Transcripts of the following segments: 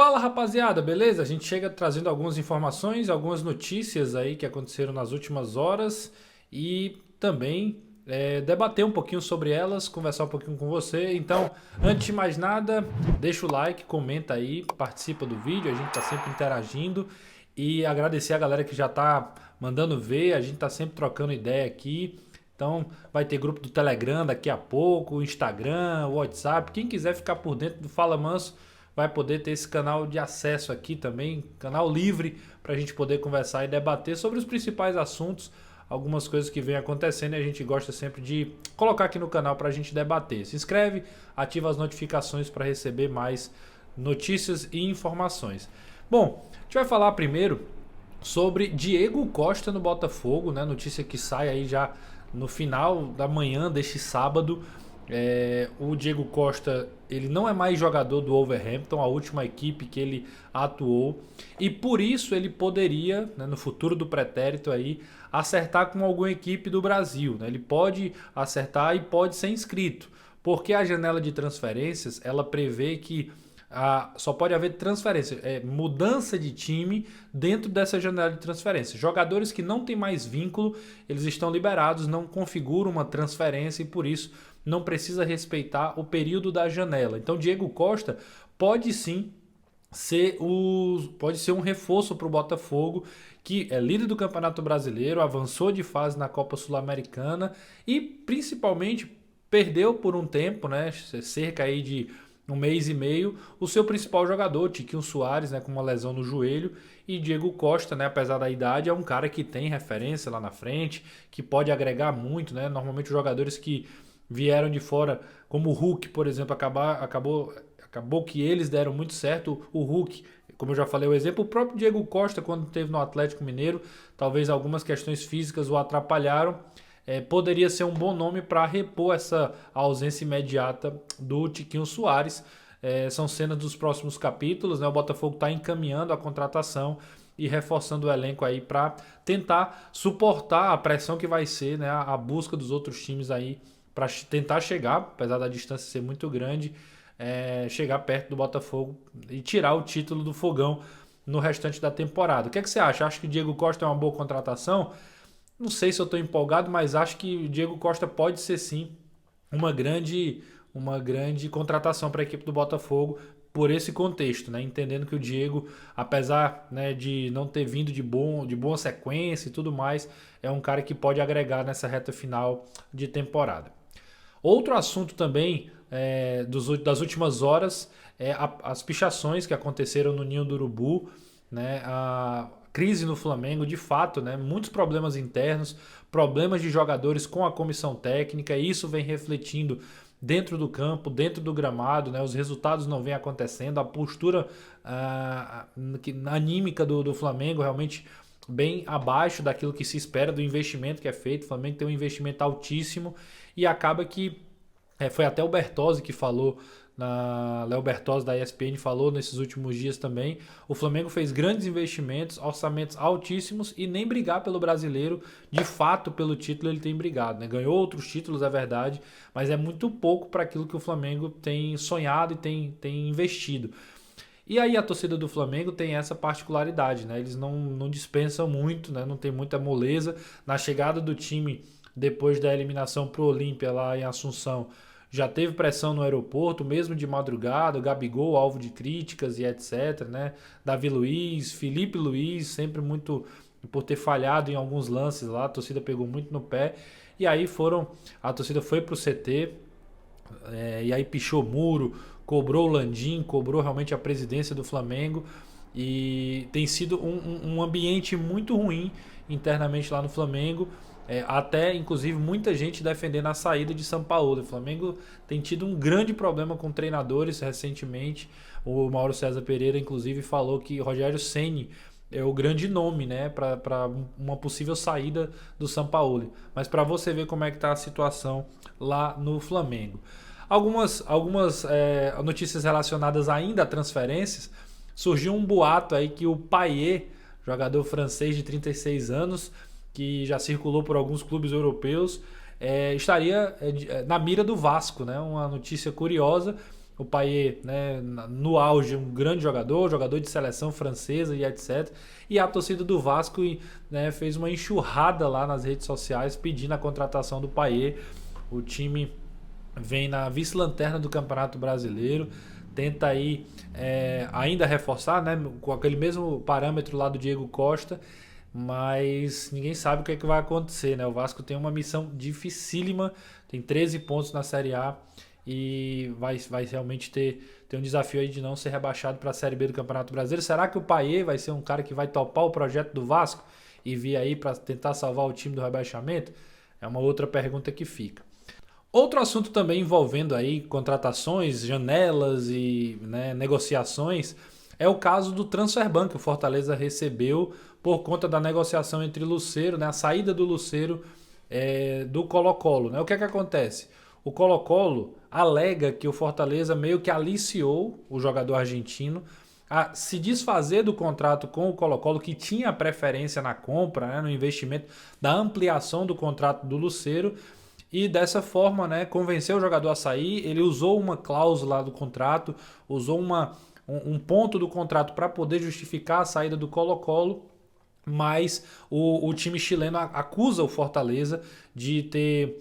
Fala rapaziada, beleza? A gente chega trazendo algumas informações, algumas notícias aí que aconteceram nas últimas horas e também debater um pouquinho sobre elas, conversar um pouquinho com você. Então, antes de mais nada, deixa o like, comenta aí, participa do vídeo, a gente tá sempre interagindo e agradecer a galera que já tá mandando ver, a gente tá sempre trocando ideia aqui. Então, vai ter grupo do Telegram daqui a pouco, o Instagram, o WhatsApp. Quem quiser ficar por dentro do Fala Manso vai poder ter esse canal de acesso aqui também, canal livre, para a gente poder conversar e debater sobre os principais assuntos, algumas coisas que vem acontecendo e a gente gosta sempre de colocar aqui no canal para a gente debater. Se inscreve, ativa as notificações para receber mais notícias e informações. Bom, a gente vai falar primeiro sobre Diego Costa no Botafogo, né? Notícia que sai aí já no final da manhã deste sábado. O Diego Costa, ele não é mais jogador do Wolverhampton, a última equipe que ele atuou, e por isso ele poderia, né, no futuro do pretérito aí, acertar com alguma equipe do Brasil, né? Ele pode acertar e pode ser inscrito, porque a janela de transferências ela prevê que só pode haver transferência, mudança de time dentro dessa janela de transferência. Jogadores que não têm mais vínculo, eles estão liberados, não configuram uma transferência e por isso não precisa respeitar o período da janela. Então Diego Costa pode sim pode ser um reforço para o Botafogo, que é líder do Campeonato Brasileiro, avançou de fase na Copa Sul-Americana e principalmente perdeu por um tempo, né, cerca aí de um mês e meio, o seu principal jogador, Tiquinho Soares, né, com uma lesão no joelho, e Diego Costa, né, apesar da idade, é um cara que tem referência lá na frente, que pode agregar muito, né? Normalmente os jogadores que vieram de fora, como o Hulk, por exemplo, acabou que eles deram muito certo. O Hulk, como eu já falei, o exemplo, o próprio Diego Costa, quando esteve no Atlético Mineiro, talvez algumas questões físicas o atrapalharam. Poderia ser um bom nome para repor essa ausência imediata do Tiquinho Soares. São cenas dos próximos capítulos, né? O Botafogo está encaminhando a contratação e reforçando o elenco aí para tentar suportar a pressão que vai ser, né, a busca dos outros times aí para tentar chegar, apesar da distância ser muito grande, chegar perto do Botafogo e tirar o título do Fogão no restante da temporada. O que é que você acha? Acha que o Diego Costa é uma boa contratação? Não sei se eu estou empolgado, mas acho que o Diego Costa pode ser sim uma grande contratação para a equipe do Botafogo por esse contexto, né? Entendendo que o Diego, apesar, né, de não ter vindo de boa sequência e tudo mais, é um cara que pode agregar nessa reta final de temporada. Outro assunto também das últimas horas é as pichações que aconteceram no Ninho do Urubu, né? A crise no Flamengo, de fato, né? Muitos problemas internos, problemas de jogadores com a comissão técnica, e isso vem refletindo dentro do campo, dentro do gramado, né? Os resultados não vêm acontecendo, a postura anímica do Flamengo realmente bem abaixo daquilo que se espera do investimento que é feito. O Flamengo tem um investimento altíssimo e acaba que foi até o Bertozzi que falou, Léo Bertozzi da ESPN falou nesses últimos dias também. O Flamengo fez grandes investimentos, orçamentos altíssimos e nem brigar pelo brasileiro, de fato, pelo título ele tem brigado, né? Ganhou outros títulos, é verdade, mas é muito pouco para aquilo que o Flamengo tem sonhado e tem investido. E aí a torcida do Flamengo tem essa particularidade, né? Eles não dispensam muito, né? Não tem muita moleza. Na chegada do time, depois da eliminação para o Olímpia lá em Assunção, já teve pressão no aeroporto, mesmo de madrugada, o Gabigol, alvo de críticas e etc, né? Davi Luiz, Felipe Luiz, sempre muito por ter falhado em alguns lances lá, a torcida pegou muito no pé. E aí a torcida foi pro CT, e aí pichou muro, cobrou o Landim, cobrou realmente a presidência do Flamengo. E tem sido um ambiente muito ruim internamente lá no Flamengo. Até, inclusive, muita gente defendendo a saída de Sampaoli. O Flamengo tem tido um grande problema com treinadores recentemente. O Mauro César Pereira, inclusive, falou que Rogério Ceni é o grande nome, né, para uma possível saída do Sampaoli. Mas para você ver como é que está a situação lá no Flamengo. Algumas notícias relacionadas ainda a transferências. Surgiu um boato aí que o Payet, jogador francês de 36 anos, que já circulou por alguns clubes europeus, estaria na mira do Vasco, né? Uma notícia curiosa. O Payet, né, no auge, um grande jogador de seleção francesa e etc. E a torcida do Vasco, né, fez uma enxurrada lá nas redes sociais pedindo a contratação do Payet. O time vem na vice-lanterna do Campeonato Brasileiro, tenta aí ainda reforçar, né, com aquele mesmo parâmetro lá do Diego Costa, mas ninguém sabe o que é que vai acontecer, né? O Vasco tem uma missão dificílima, tem 13 pontos na Série A e vai realmente ter um desafio aí de não ser rebaixado para a Série B do Campeonato Brasileiro. Será que o Payet vai ser um cara que vai topar o projeto do Vasco e vir aí para tentar salvar o time do rebaixamento? É uma outra pergunta que fica. Outro assunto também envolvendo aí contratações, janelas e, né, negociações é o caso do Transferban, que o Fortaleza recebeu por conta da negociação entre Lucero, né, a saída do Lucero do Colo-Colo. Né? O que é que acontece? O Colo-Colo alega que o Fortaleza meio que aliciou o jogador argentino a se desfazer do contrato com o Colo-Colo, que tinha preferência na compra, né, no investimento da ampliação do contrato do Lucero, e dessa forma, né, convenceu o jogador a sair. Ele usou uma cláusula do contrato, usou um ponto do contrato para poder justificar a saída do Colo-Colo, mas o time chileno acusa o Fortaleza de ter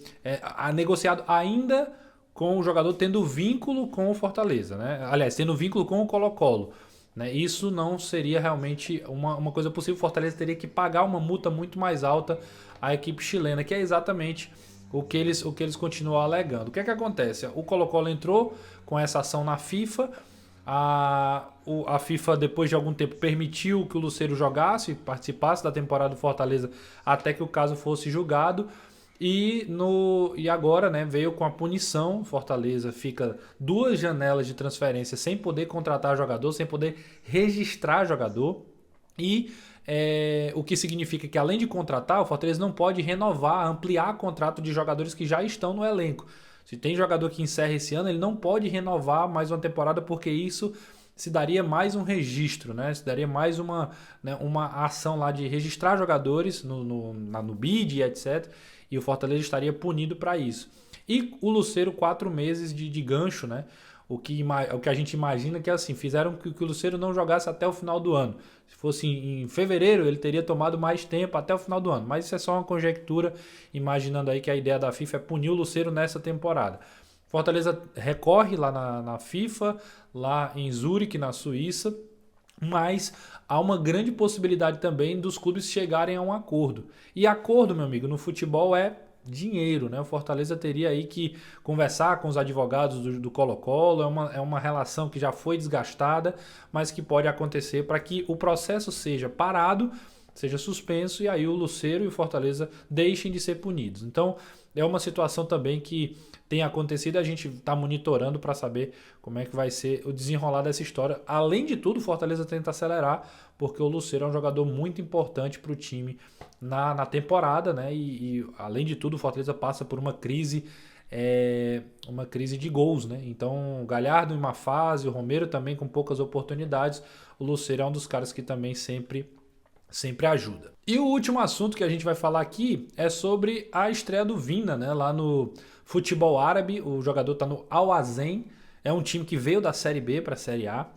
negociado ainda com o jogador tendo vínculo com o Fortaleza, né? Aliás, tendo vínculo com o Colo-Colo. Né? Isso não seria realmente uma coisa possível. O Fortaleza teria que pagar uma multa muito mais alta à equipe chilena, que é exatamente o que eles continuam alegando. O que é que acontece? O Colo-Colo entrou com essa ação na FIFA. A FIFA, depois de algum tempo, permitiu que o Lucero jogasse, participasse da temporada do Fortaleza até que o caso fosse julgado. E agora, né, veio com a punição. Fortaleza fica 2 janelas de transferência sem poder contratar jogador, sem poder registrar jogador. E o que significa que, além de contratar, o Fortaleza não pode renovar, ampliar contrato de jogadores que já estão no elenco. Se tem jogador que encerra esse ano, ele não pode renovar mais uma temporada, porque isso se daria mais um registro, né? Se daria mais uma ação lá de registrar jogadores no BID e etc. E o Fortaleza estaria punido para isso. E o Lucero, 4 meses de gancho, né? O que a gente imagina que é assim, fizeram que o Lucero não jogasse até o final do ano. Se fosse em fevereiro, ele teria tomado mais tempo até o final do ano. Mas isso é só uma conjectura, imaginando aí que a ideia da FIFA é punir o Lucero nessa temporada. Fortaleza recorre lá na FIFA, lá em Zurique, na Suíça, mas há uma grande possibilidade também dos clubes chegarem a um acordo. E acordo, meu amigo, no futebol é dinheiro, né? O Fortaleza teria aí que conversar com os advogados do Colo-Colo, é uma relação que já foi desgastada, mas que pode acontecer para que o processo seja parado, seja suspenso, e aí o Lucero e o Fortaleza deixem de ser punidos. Então, é uma situação também que tem acontecido, a gente está monitorando para saber como é que vai ser o desenrolar dessa história. Além de tudo, o Fortaleza tenta acelerar, porque o Lucero é um jogador muito importante para o time na temporada, né? E além de tudo, o Fortaleza passa por uma crise de gols, né? Então, o Galhardo em uma fase, o Romero também com poucas oportunidades, o Lucero é um dos caras que também sempre ajuda. E o último assunto que a gente vai falar aqui é sobre a estreia do Vina, né? Lá no futebol árabe. O jogador está no Al Azen, é um time que veio da Série B para a Série A,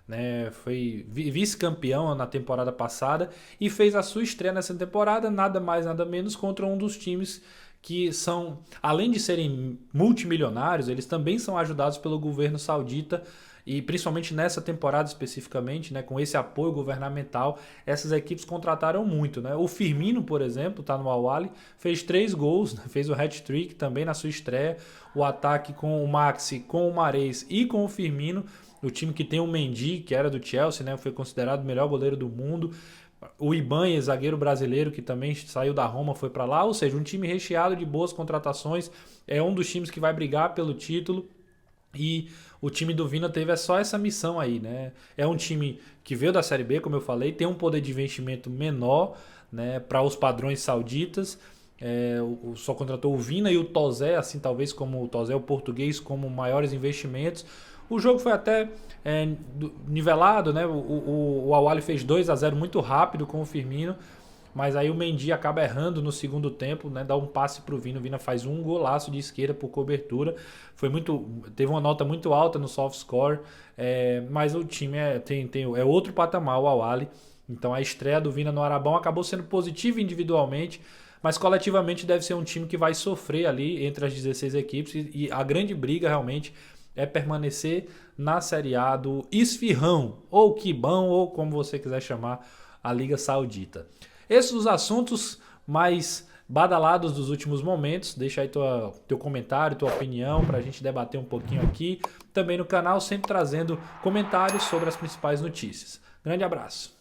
né? Foi vice-campeão na temporada passada e fez a sua estreia nessa temporada, nada mais nada menos, contra um dos times que são, além de serem multimilionários, eles também são ajudados pelo governo saudita. E principalmente nessa temporada especificamente, né, com esse apoio governamental, essas equipes contrataram muito. Né? O Firmino, por exemplo, está no Al-Ahly, fez 3 gols, né, fez o hat-trick também na sua estreia. O ataque com o Maxi, com o Mahrez e com o Firmino, o time que tem o Mendy, que era do Chelsea, né, foi considerado o melhor goleiro do mundo. O Ibanez, zagueiro brasileiro, que também saiu da Roma, foi para lá. Ou seja, um time recheado de boas contratações, é um dos times que vai brigar pelo título. E o time do Vina teve só essa missão aí, né? É um time que veio da Série B, como eu falei, tem um poder de investimento menor, né, para os padrões sauditas. Só contratou o Vina e o Tozé, assim, talvez como o Tozé, o português, como maiores investimentos. O jogo foi até nivelado, né? O Al-Ahly fez 2-0 muito rápido com o Firmino, mas aí o Mendy acaba errando no segundo tempo, né? Dá um passe para o Vina, o Vina faz um golaço de esquerda por cobertura, teve uma nota muito alta no soft score, mas o time é outro patamar, o Al-Ahly. Então a estreia do Vina no Arabão acabou sendo positiva individualmente, mas coletivamente deve ser um time que vai sofrer ali entre as 16 equipes e a grande briga realmente é permanecer na Série A do Esfirrão, ou Quibão, ou como você quiser chamar, a Liga Saudita. Esses os assuntos mais badalados dos últimos momentos. Deixa aí teu comentário, tua opinião para a gente debater um pouquinho aqui. Também no canal, sempre trazendo comentários sobre as principais notícias. Grande abraço.